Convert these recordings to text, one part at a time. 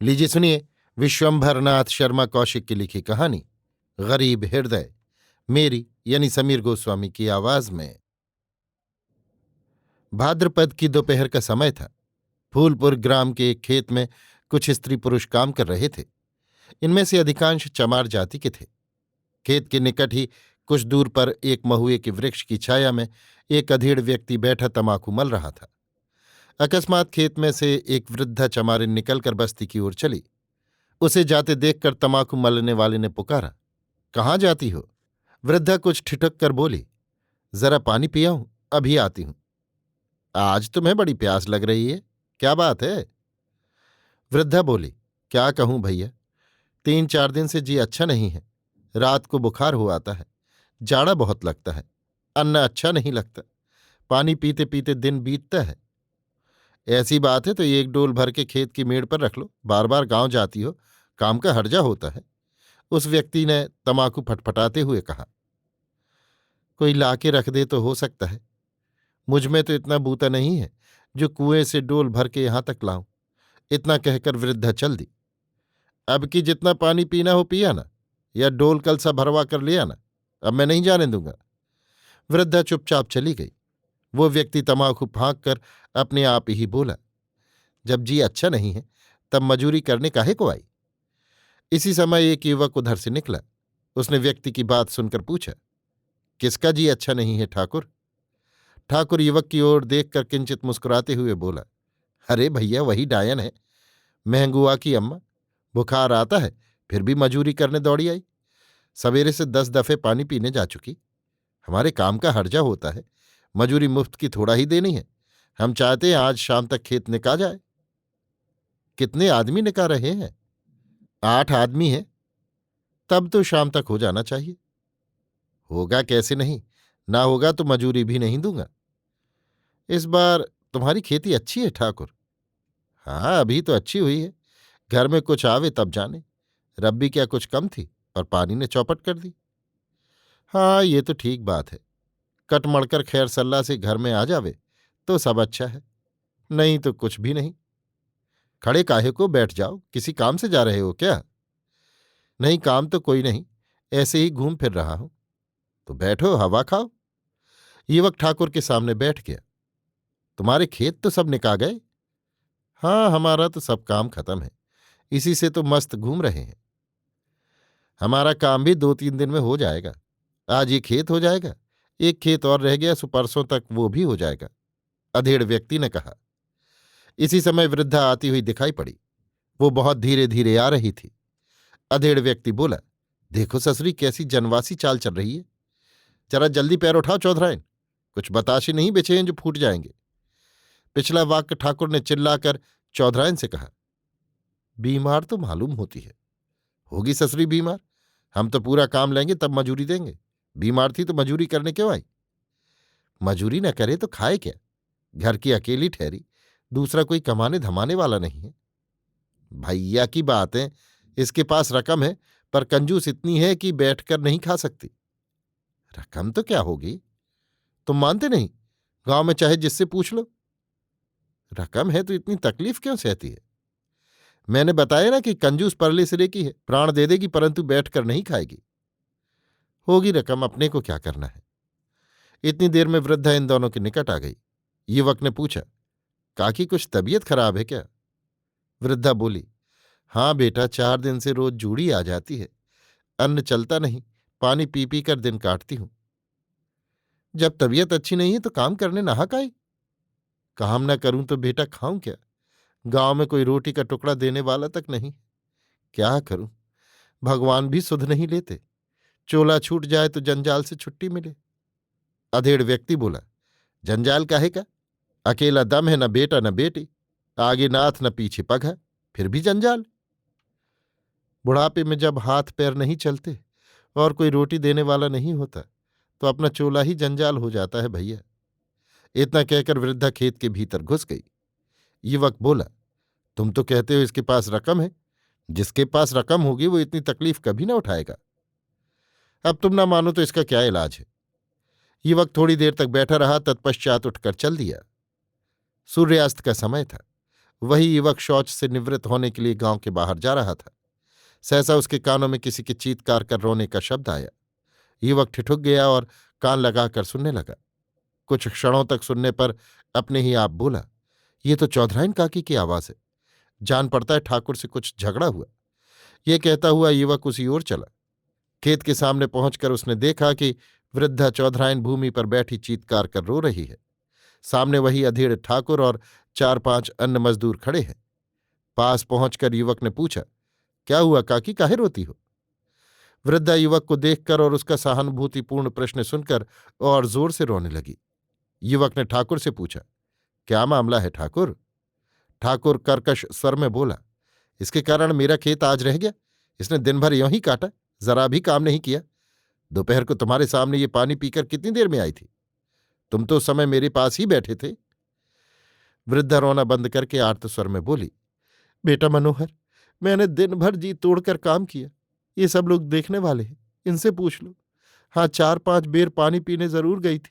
लीजिए सुनिए विश्वंभरनाथ शर्मा कौशिक की लिखी कहानी गरीब हृदय, मेरी यानी समीर गोस्वामी की आवाज में। भाद्रपद की दोपहर का समय था। फूलपुर ग्राम के एक खेत में कुछ स्त्री पुरुष काम कर रहे थे। इनमें से अधिकांश चमार जाति के थे। खेत के निकट ही कुछ दूर पर एक महुए के वृक्ष की छाया में एक अधेड़ व्यक्ति बैठा तमाकू मल रहा था। अकस्मात खेत में से एक वृद्धा चमारिन निकलकर बस्ती की ओर चली। उसे जाते देखकर तमाकू मलने वाले ने पुकारा, कहाँ जाती हो? वृद्धा कुछ ठिठक कर बोली, जरा पानी पियाऊं, अभी आती हूं। आज तुम्हें बड़ी प्यास लग रही है, क्या बात है? वृद्धा बोली, क्या कहूं भैया, 3-4 दिन से जी अच्छा नहीं है। रात को बुखार हो आता है, जाड़ा बहुत लगता है, अन्न अच्छा नहीं लगता, पानी पीते पीते दिन बीतता है। ऐसी बात है तो एक डोल भर के खेत की मेड़ पर रख लो, बार बार गांव जाती हो, काम का हर्जा होता है। उस व्यक्ति ने तमाकू फटफटाते हुए कहा, कोई लाके रख दे तो हो सकता है, मुझ में तो इतना बूता नहीं है जो कुएं से डोल भर के यहां तक लाऊं। इतना कहकर वृद्धा चल दी। अब की जितना पानी पीना हो पिया ना, या डोल कल सा भरवा कर ले आना, अब मैं नहीं जाने दूंगा। वृद्धा चुपचाप चली गई। वो व्यक्ति तमाकू फांक कर अपने आप ही बोला, जब जी अच्छा नहीं है तब मजूरी करने काहे को आई? इसी समय एक युवक उधर से निकला। उसने व्यक्ति की बात सुनकर पूछा, किसका जी अच्छा नहीं है ठाकुर? ठाकुर युवक की ओर देखकर किंचित मुस्कुराते हुए बोला, अरे भैया, वही डायन है, महंगुआ की अम्मा। बुखार आता है फिर भी मजूरी करने दौड़ी आई। सवेरे से 10 दफे पानी पीने जा चुकी। हमारे काम का हर्जा होता है, मजूरी मुफ्त की थोड़ा ही देनी है। हम चाहते हैं आज शाम तक खेत निका जाए। कितने आदमी निका रहे हैं? 8 आदमी हैं। तब तो शाम तक हो जाना चाहिए। होगा कैसे नहीं, ना होगा तो मजूरी भी नहीं दूंगा। इस बार तुम्हारी खेती अच्छी है ठाकुर? हाँ, अभी तो अच्छी हुई है, घर में कुछ आवे तब जाने। रब्बी क्या कुछ कम थी और पानी ने चौपट कर दी। हाँ, ये तो ठीक बात है। कट मड़कर खैर सल्ला से घर में आ जावे तो सब अच्छा है, नहीं तो कुछ भी नहीं। खड़े काहे को, बैठ जाओ, किसी काम से जा रहे हो क्या? नहीं, काम तो कोई नहीं, ऐसे ही घूम फिर रहा हूं। तो बैठो, हवा खाओ। युवक ठाकुर के सामने बैठ गया। तुम्हारे खेत तो सब निका गए? हाँ, हमारा तो सब काम खत्म है, इसी से तो मस्त घूम रहे हैं। हमारा काम भी 2-3 दिन में हो जाएगा। आज ये खेत हो जाएगा, एक खेत और रह गया, सो परसों तक वो भी हो जाएगा, अधेड़ व्यक्ति ने कहा। इसी समय वृद्धा आती हुई दिखाई पड़ी। वो बहुत धीरे धीरे आ रही थी। अधेड़ व्यक्ति बोला, देखो ससुरी, कैसी जनवासी चाल चल रही है। जरा जल्दी पैर उठाओ चौधराइन, कुछ बताशे नहीं बिछे हैं जो फूट जाएंगे। पिछला वाक्य ठाकुर ने चिल्लाकर चौधराइन से कहा, बीमार तो मालूम होती है। होगी ससुरी बीमार, हम तो पूरा काम लेंगे तब मजूरी देंगे। बीमार थी तो मजूरी करने क्यों आई? मजूरी न करे तो खाए क्या? घर की अकेली ठहरी, दूसरा कोई कमाने धमाने वाला नहीं है। भैया की बात है, इसके पास रकम है, पर कंजूस इतनी है कि बैठकर नहीं खा सकती। रकम तो क्या होगी, तुम मानते नहीं? गांव में चाहे जिससे पूछ लो। रकम है तो इतनी तकलीफ क्यों सहती है? मैंने बताया ना कि कंजूस परले सिरे की है, प्राण दे देगी परंतु बैठकर नहीं खाएगी। होगी रकम, अपने को क्या करना है। इतनी देर में वृद्धा इन दोनों के निकट आ गई। युवक ने पूछा, काकी कुछ तबीयत खराब है क्या? वृद्धा बोली, हाँ बेटा, 4 दिन से रोज जूड़ी आ जाती है, अन्न चलता नहीं, पानी पी पी कर दिन काटती हूं। जब तबीयत अच्छी नहीं है तो काम करने नाहक आई। काम न करूं तो बेटा खाऊं क्या? गांव में कोई रोटी का टुकड़ा देने वाला तक नहीं। क्या करूं, भगवान भी सुध नहीं लेते। चोला छूट जाए तो जंजाल से छुट्टी मिले। अधेड़ व्यक्ति बोला, जंजाल काहे का? अकेला दम है, न बेटा न बेटी, आगे नाथ न पीछे पगहा, फिर भी जंजाल। बुढ़ापे में जब हाथ पैर नहीं चलते और कोई रोटी देने वाला नहीं होता तो अपना चोला ही जंजाल हो जाता है भैया। इतना कहकर वृद्धा खेत के भीतर घुस गई। युवक बोला, तुम तो कहते हो इसके पास रकम है, जिसके पास रकम होगी वो इतनी तकलीफ कभी ना उठाएगा। अब तुम ना मानो तो इसका क्या इलाज है? युवक थोड़ी देर तक बैठा रहा, तत्पश्चात उठकर चल दिया। सूर्यास्त का समय था। वही युवक शौच से निवृत्त होने के लिए गांव के बाहर जा रहा था। सहसा उसके कानों में किसी के चीत्कार कर रोने का शब्द आया। युवक ठिठुक गया और कान लगाकर सुनने लगा। कुछ क्षणों तक सुनने पर अपने ही आप बोला, ये तो चौधराइन काकी की आवाज है। जान पड़ता है ठाकुर से कुछ झगड़ा हुआ। ये कहता हुआ युवक उसी ओर चला। खेत के सामने पहुंचकर उसने देखा कि वृद्धा चौधराइन भूमि पर बैठी चीत्कार कर रो रही है। सामने वही अधेड़ ठाकुर और 4-5 अन्य मजदूर खड़े हैं। पास पहुंचकर युवक ने पूछा, क्या हुआ काकी, काहे रोती हो? वृद्धा युवक को देखकर और उसका सहानुभूतिपूर्ण प्रश्न सुनकर और जोर से रोने लगी। युवक ने ठाकुर से पूछा, क्या मामला है ठाकुर? ठाकुर कर्कश स्वर में बोला, इसके कारण मेरा खेत आज रह गया। इसने दिन भर यों ही काटा, जरा भी काम नहीं किया। दोपहर को तुम्हारे सामने ये पानी पीकर कितनी देर में आई थी? तुम तो उस समय मेरे पास ही बैठे थे। वृद्धा रोना बंद करके आर्त स्वर में बोली, बेटा मनोहर, मैंने दिन भर जी तोड़कर काम किया। ये सब लोग देखने वाले हैं, इनसे पूछ लो। हाँ, 4-5 बेर पानी पीने जरूर गई थी।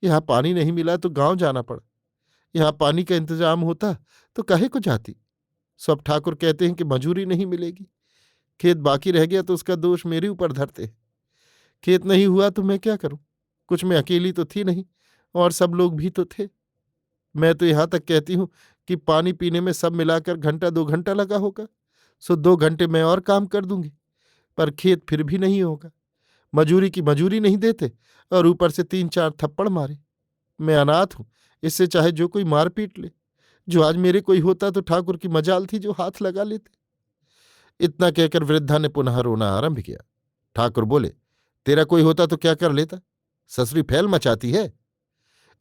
यहाँ पानी नहीं मिला तो गांव जाना पड़ा। यहाँ पानी का इंतजाम होता तो काहे को जाती। सब ठाकुर कहते हैं कि मजूरी नहीं मिलेगी। खेत बाकी रह गया तो उसका दोष मेरे ऊपर धरते हैं। खेत नहीं हुआ तो मैं क्या करूं? कुछ मैं अकेली तो थी नहीं, और सब लोग भी तो थे। मैं तो यहां तक कहती हूं कि पानी पीने में सब मिलाकर 1-2 घंटा लगा होगा, सो 2 घंटे मैं और काम कर दूंगी। पर खेत फिर भी नहीं होगा। मजूरी की मजूरी नहीं देते और ऊपर से 3-4 थप्पड़ मारे। मैं अनाथ हूं, इससे चाहे जो कोई मार पीट ले। जो आज मेरे कोई होता तो ठाकुर की मजाल थी जो हाथ लगा लेते। इतना कहकर वृद्धा ने पुनः रोना आरंभ किया। ठाकुर बोले, तेरा कोई होता तो क्या कर लेता? ससुरी फैल मचाती है।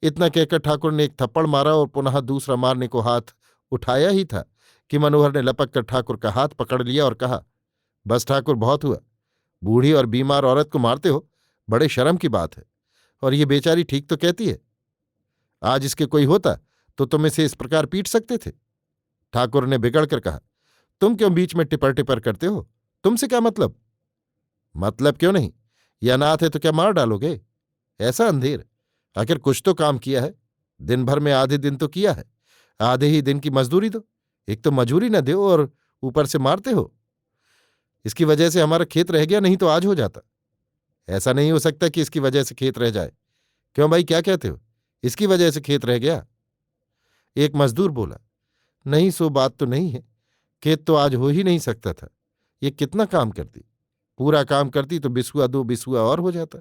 इतना कहकर ठाकुर ने एक थप्पड़ मारा और पुनः दूसरा मारने को हाथ उठाया ही था कि मनोहर ने लपक कर ठाकुर का हाथ पकड़ लिया और कहा, बस ठाकुर, बहुत हुआ। बूढ़ी और बीमार औरत को मारते हो, बड़े शर्म की बात है। और ये बेचारी ठीक तो कहती है। आज इसके कोई होता तो तुम इसे इस प्रकार पीट सकते थे। ठाकुर ने बिगड़ कर कहा, तुम क्यों बीच में टिपर टिपर करते हो? तुमसे क्या मतलब? मतलब क्यों नहीं? ये अनाथ है तो क्या मार डालोगे? ऐसा अंधेर, आखिर कुछ तो काम किया है। दिन भर में आधे दिन तो किया है। आधे ही दिन की मजदूरी दो। एक तो मजूरी न दो और ऊपर से मारते हो। इसकी वजह से हमारा खेत रह गया, नहीं तो आज हो जाता। ऐसा नहीं हो सकता कि इसकी वजह से खेत रह जाए। क्यों भाई, क्या कहते हो? इसकी वजह से खेत रह गया? एक मजदूर बोला, नहीं, सो बात तो नहीं है। खेत तो आज हो ही नहीं सकता था। ये कितना काम करती। पूरा काम करती तो बिसुआ 2 बिसुआ और हो जाता।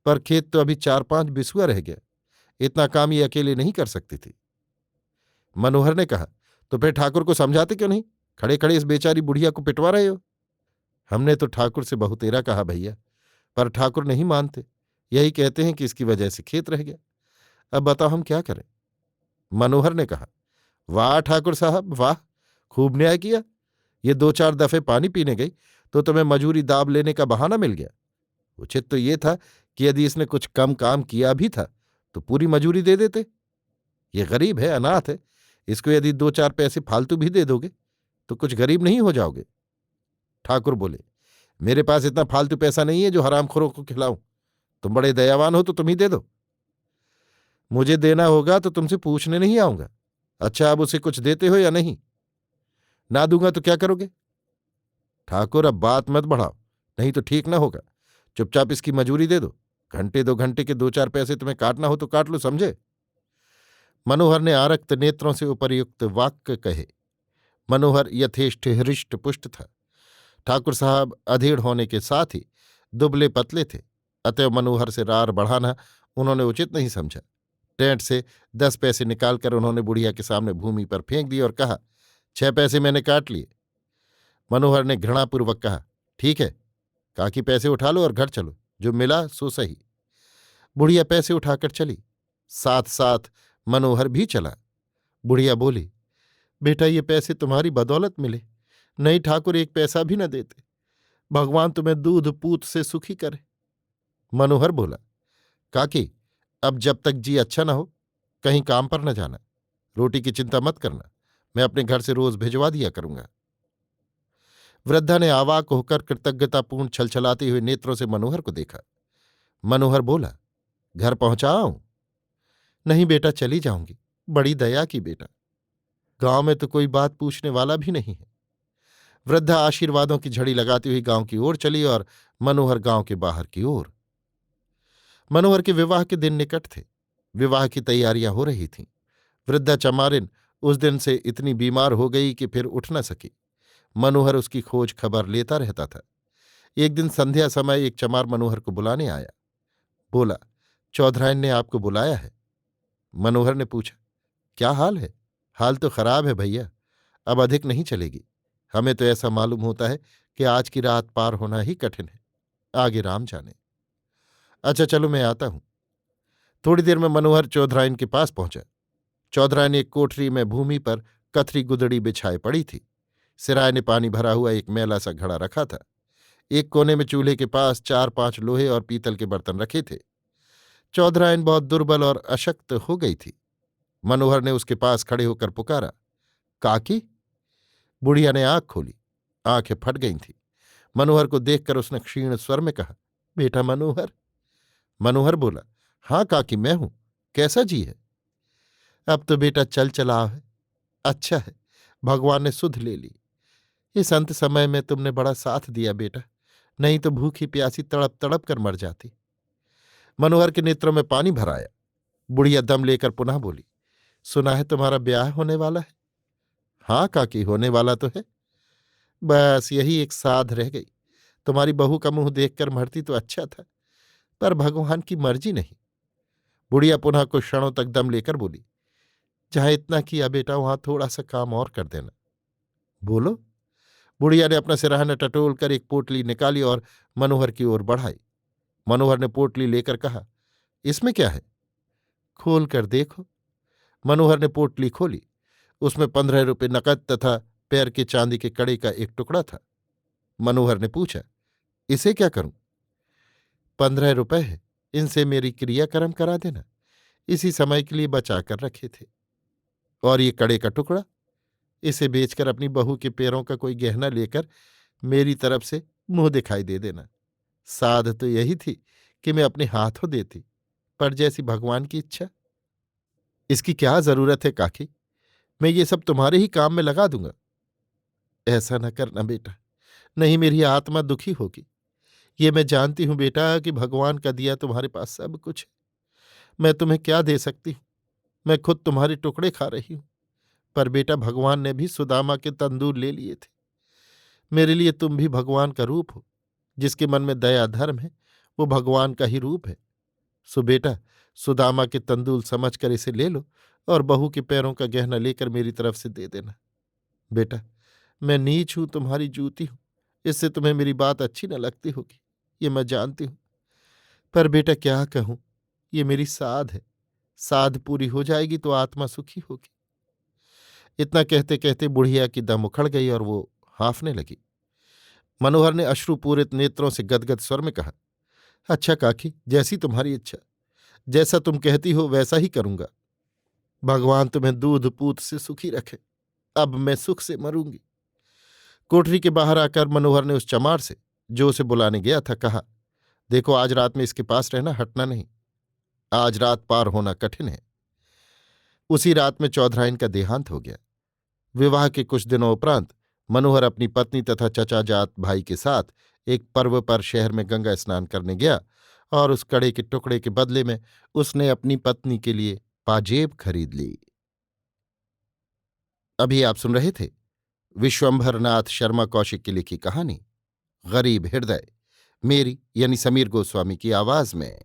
पर खेत तो अभी 4-5 बिसुआ रह गया। इतना काम ये अकेले नहीं कर सकती थी। मनोहर ने कहा, तो फिर ठाकुर को समझाते क्यों नहीं? खड़े खड़े इस बेचारी बुढ़िया को पिटवा रहे हो। हमने तो ठाकुर से बहुतेरा कहा भैया, पर ठाकुर नहीं मानते। यही कहते हैं कि इसकी वजह से खेत रह गया। अब बताओ हम क्या करें? मनोहर ने कहा, वाह ठाकुर साहब वाह, खूब न्याय किया। ये 2-4 दफे पानी पीने गई तो तुम्हें मजूरी दाब लेने का बहाना मिल गया। उचित तो ये था कि यदि इसने कुछ कम काम किया भी था तो पूरी मजूरी दे देते। ये गरीब है, अनाथ है। इसको यदि 2-4 पैसे फालतू भी दे दोगे तो कुछ गरीब नहीं हो जाओगे। ठाकुर बोले, मेरे पास इतना फालतू पैसा नहीं है जो हरामखोरों को खिलाऊं। तुम बड़े दयावान हो तो तुम ही दे दो। मुझे देना होगा तो तुमसे पूछने नहीं आऊंगा। अच्छा, अब उसे कुछ देते हो या नहीं? ना दूंगा तो क्या करोगे? ठाकुर, अब बात मत बढ़ाओ, नहीं तो ठीक ना होगा। चुपचाप इसकी मजूरी दे दो। 1-2 घंटे के 2-4 पैसे तुम्हें काटना हो तो काट लो, समझे? मनोहर ने आरक्त नेत्रों से उपर्युक्त वाक्य कहे। मनोहर यथेष्ट हृष्ट पुष्ट था। ठाकुर साहब अधेड़ होने के साथ ही दुबले पतले थे, अतएव मनोहर से रार बढ़ाना उन्होंने उचित नहीं समझा। टेंट से 10 पैसे निकालकर उन्होंने बुढ़िया के सामने भूमि पर फेंक दिए और कहा, 6 पैसे मैंने काट लिए। मनोहर ने घृणापूर्वक कहा, ठीक है, काकी पैसे उठा लो और घर चलो, जो मिला सो सही। बुढ़िया पैसे उठाकर चली, साथ साथ मनोहर भी चला। बुढ़िया बोली, बेटा ये पैसे तुम्हारी बदौलत मिले, नहीं ठाकुर एक पैसा भी न देते। भगवान तुम्हें दूध पूत से सुखी करे। मनोहर बोला, काकी, अब जब तक जी अच्छा न हो कहीं काम पर न जाना। रोटी की चिंता मत करना, मैं अपने घर से रोज भिजवा दिया करूंगा। वृद्धा ने आवाक होकर कृतज्ञतापूर्ण छलछलाते हुए नेत्रों से मनोहर को देखा। मनोहर बोला, घर पहुंचाऊं? नहीं बेटा, चली जाऊंगी। बड़ी दया की बेटा। गांव में तो कोई बात पूछने वाला भी नहीं है। वृद्धा आशीर्वादों की झड़ी लगाती हुई गांव की ओर चली और मनोहर गांव के बाहर की ओर। मनोहर के विवाह के दिन निकट थे। विवाह की तैयारियां हो रही थीं। वृद्धा चमारिन उस दिन से इतनी बीमार हो गई कि फिर उठ न सकी। मनोहर उसकी खोज खबर लेता रहता था। एक दिन संध्या समय एक चमार मनोहर को बुलाने आया। बोला, चौधराइन ने आपको बुलाया है। मनोहर ने पूछा, क्या हाल है? हाल तो खराब है भैया, अब अधिक नहीं चलेगी। हमें तो ऐसा मालूम होता है कि आज की रात पार होना ही कठिन है, आगे राम जाने। अच्छा चलो मैं आता हूं। थोड़ी देर में मनोहर चौधराइन के पास पहुंचा। चौधराइन एक कोठरी में भूमि पर कथरी गुदड़ी बिछाए पड़ी थी। सिराय ने पानी भरा हुआ एक मैला सा घड़ा रखा था। एक कोने में चूल्हे के पास 4-5 लोहे और पीतल के बर्तन रखे थे। चौधराइन बहुत दुर्बल और अशक्त हो गई थी। मनोहर ने उसके पास खड़े होकर पुकारा, काकी। बुढ़िया ने आंख खोली। आंखें फट गई थीं। मनोहर को देखकर उसने क्षीण स्वर में कहा, बेटा मनोहर। मनोहर बोला, हाँ काकी मैं हूं। कैसा जी है? अब तो बेटा चल चला है। अच्छा है, भगवान ने सुध ले ली। इस अंत समय में तुमने बड़ा साथ दिया बेटा, नहीं तो भूखी प्यासी तड़प तड़प कर मर जाती। मनोहर के नेत्रों में पानी भर आया। बुढ़िया दम लेकर पुनः बोली, सुना है तुम्हारा ब्याह होने वाला है? हाँ काकी, होने वाला तो है। बस यही एक साध रह गई। तुम्हारी बहू का मुंह देखकर मरती तो अच्छा था, पर भगवान की मर्जी नहीं। बुढ़िया पुनः कुछ क्षणों तक दम लेकर बोली, जहां इतना किया बेटा वहां थोड़ा सा काम और कर देना। बोलो। बुढ़िया ने अपना सिरहाना टटोल कर एक पोटली निकाली और मनोहर की ओर बढ़ाई। मनोहर ने पोटली लेकर कहा, इसमें क्या है? खोल कर देखो। मनोहर ने पोटली खोली। उसमें 15 रुपये नकद तथा पैर के चांदी के कड़े का एक टुकड़ा था। मनोहर ने पूछा, इसे क्या करूं? 15 रुपये है, इनसे मेरी क्रियाकर्म करा देना। इसी समय के लिए बचा कर रखे थे। और ये कड़े का टुकड़ा, इसे बेचकर अपनी बहू के पैरों का कोई गहना लेकर मेरी तरफ से मुंह दिखाई दे देना। साध तो यही थी कि मैं अपने हाथों देती, पर जैसी भगवान की इच्छा। इसकी क्या जरूरत है काकी? मैं ये सब तुम्हारे ही काम में लगा दूंगा। ऐसा न करना बेटा, नहीं मेरी आत्मा दुखी होगी। ये मैं जानती हूं बेटा कि भगवान का दिया तुम्हारे पास सब कुछ है। मैं तुम्हें क्या दे सकती हूं? मैं खुद तुम्हारे टुकड़े खा रही हूं। पर बेटा भगवान ने भी सुदामा के तंदूर ले लिए थे। मेरे लिए तुम भी भगवान का रूप हो। जिसके मन में दया धर्म है वो भगवान का ही रूप है। सो बेटा, सुदामा के तंदूल समझकर इसे ले लो और बहू के पैरों का गहना लेकर मेरी तरफ से दे देना। बेटा, मैं नीच हूं, तुम्हारी जूती हूं, इससे तुम्हें मेरी बात अच्छी न लगती होगी, ये मैं जानती हूं। पर बेटा क्या कहूं, ये मेरी साध है। साध पूरी हो जाएगी तो आत्मा सुखी होगी। इतना कहते कहते बुढ़िया की दम उखड़ गई और वो हाँफने लगी। मनोहर ने अश्रुपूरित नेत्रों से गदगद स्वर में कहा, अच्छा काकी, जैसी तुम्हारी इच्छा, जैसा तुम कहती हो वैसा ही करूंगा। भगवान तुम्हें दूध पूत से सुखी रखे। अब मैं सुख से मरूंगी। कोठरी के बाहर आकर मनोहर ने उस चमार से, जो उसे बुलाने गया था, कहा, देखो आज रात में इसके पास रहना, हटना नहीं। आज रात पार होना कठिन है। उसी रात में चौधराइन का देहांत हो गया। विवाह के कुछ दिनों उपरांत मनोहर अपनी पत्नी तथा चचा जात भाई के साथ एक पर्व पर शहर में गंगा स्नान करने गया और उस कड़े के टुकड़े के बदले में उसने अपनी पत्नी के लिए पाजेब खरीद ली। अभी आप सुन रहे थे विश्वंभर नाथ शर्मा कौशिक की लिखी कहानी गरीब हृदय, मेरी यानी समीर गोस्वामी की आवाज में।